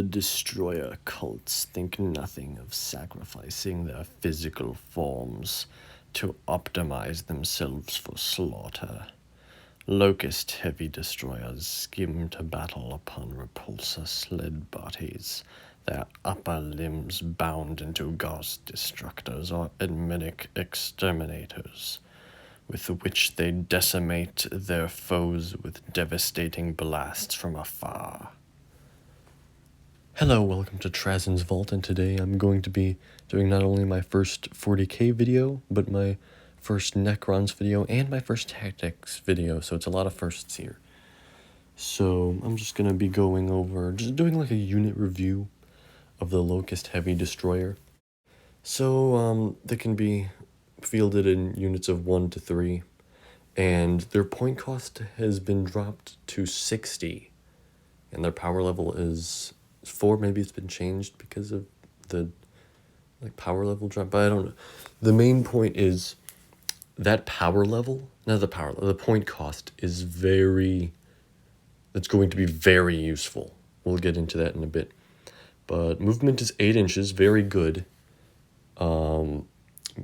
The destroyer cults think nothing of sacrificing their physical forms to optimize themselves for slaughter. Lokhust heavy destroyers skim to battle upon repulsor sled bodies, their upper limbs bound into ghost destructors or adminic exterminators, with which they decimate their foes with devastating blasts from afar. Hello, welcome to Trazen's Vault, and today I'm going to be doing not only my first 40k video, but my first Necrons video and my first tactics video, so it's a lot of firsts here. So I'm just going to be going over, just doing like a unit review of the Lokhust Heavy Destroyer. So they can be fielded in units of 1 to 3, and their point cost has been dropped to 60, and their power level is 4. Maybe it's been changed because of the power level drop, but I don't know. The main point is that the point cost is it's going to be very useful. We'll get into that in a bit. But movement is 8 inches, very good.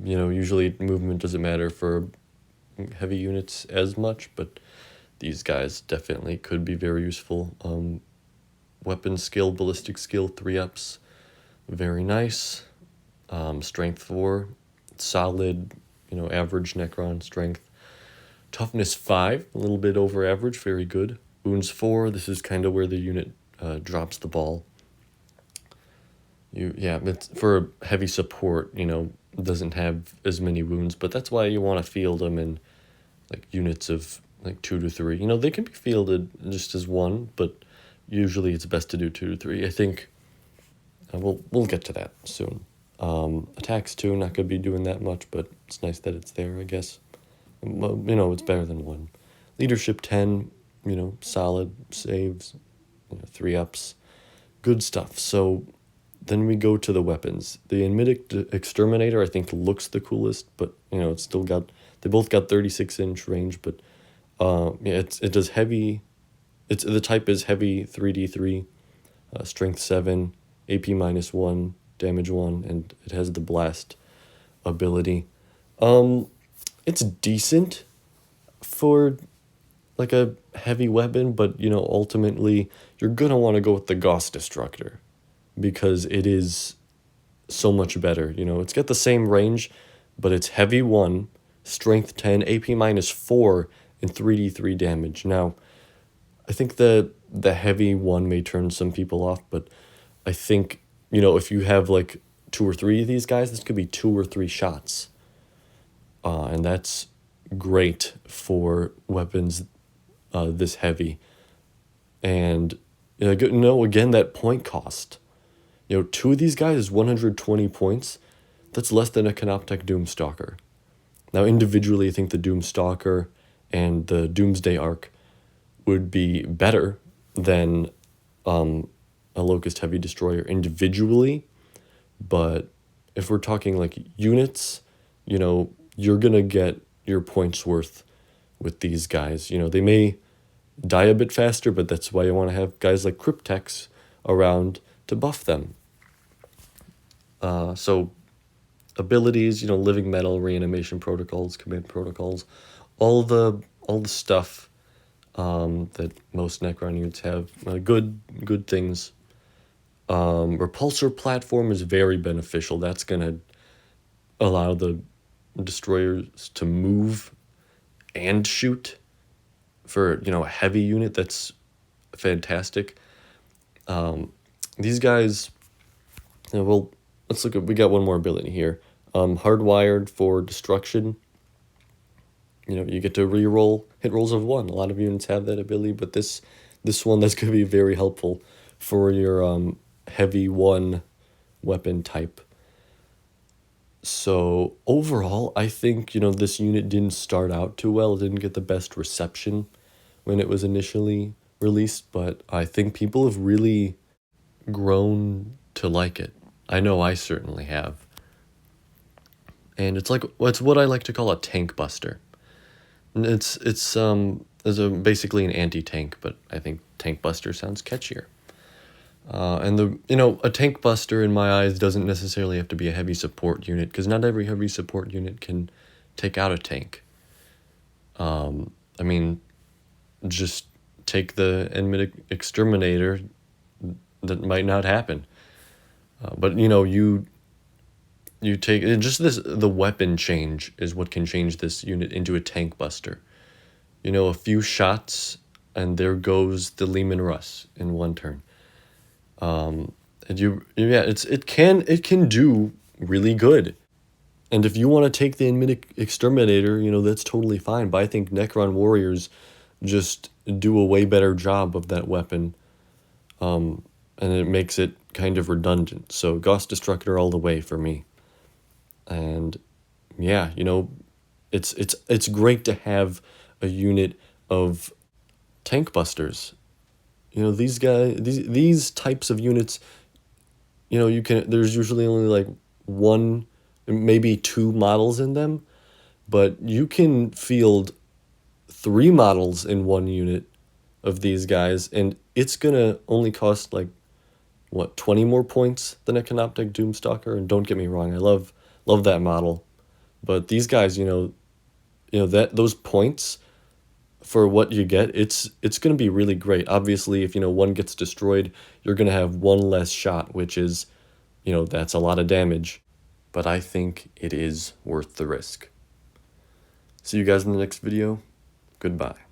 Usually movement doesn't matter for heavy units as much, but these guys definitely could be very useful. Weapon skill, ballistic skill, 3-ups, very nice. Strength 4, solid, average Necron strength. Toughness 5, a little bit over average, very good. Wounds 4, this is kind of where the unit drops the ball. It's for heavy support, doesn't have as many wounds, but that's why you want to field them in units of 2 to 3. They can be fielded just as 1, but usually it's best to do 2 to 3. I think we'll get to that soon. Attacks 2, not going to be doing that much, but it's nice that it's there, I guess. It's better than 1. Leadership 10, solid saves, 3-ups, good stuff. So then we go to the weapons. The Adminic Exterminator, I think, looks the coolest, but it's still they both got 36-inch range, but it does heavy. The type is heavy 3d3, strength 7, AP -1, damage 1, and it has the blast ability. It's decent for a heavy weapon, but ultimately you're gonna want to go with the Ghost Destructor because it is so much better. It's got the same range, but it's heavy 1, strength 10, AP -4, and 3d3 damage. Now, I think the heavy 1 may turn some people off, but I think, if you have 2 or 3 of these guys, this could be 2 or 3 shots. And that's great for weapons this heavy. And, again, that point cost. 2 of these guys is 120 points. That's less than a Canoptech Doomstalker. Now, individually, I think the Doomstalker and the Doomsday Arc would be better than a Lokhust Heavy Destroyer individually, but if we're talking units, you're gonna get your points worth with these guys. They may die a bit faster, but that's why you want to have guys like Cryptex around to buff them. So abilities, living metal, reanimation protocols, command protocols, all the stuff that most Necron units have, good things. Repulsor platform is very beneficial. That's gonna allow the destroyers to move and shoot. For a heavy unit, that's fantastic. These guys, let's look at. We got one more ability here. Hardwired for destruction. You get to re-roll hit rolls of 1. A lot of units have that ability, but this one, that's going to be very helpful for your heavy 1 weapon type. So overall, I think, this unit didn't start out too well. It didn't get the best reception when it was initially released, but I think people have really grown to like it. I know I certainly have. And it's what I like to call a tank buster. It's basically an anti-tank, but I think tank buster sounds catchier. And a tank buster in my eyes doesn't necessarily have to be a heavy support unit, because not every heavy support unit can take out a tank. I mean, just take the enemy exterminator, that might not happen. But you take just the weapon change is what can change this unit into a tank buster. A few shots and there goes the Lehman Russ in one turn. And yeah, it can do really good. And if you want to take the enemy exterminator, that's totally fine. But I think Necron warriors just do a way better job of that weapon. And it makes it kind of redundant. So Gauss Destructor all the way for me. And yeah, it's great to have a unit of tank busters. These types of units, there's usually only like one, maybe two models in them, but you can field 3 models in one unit of these guys, and it's gonna only cost like 20 more points than a Canoptic Doomstalker. And don't get me wrong, I love that model, but these guys, that those points for what you get, it's going to be really great. Obviously, if one gets destroyed, you're going to have one less shot, which is, that's a lot of damage, but I think it is worth the risk. See you guys in the next video. Goodbye.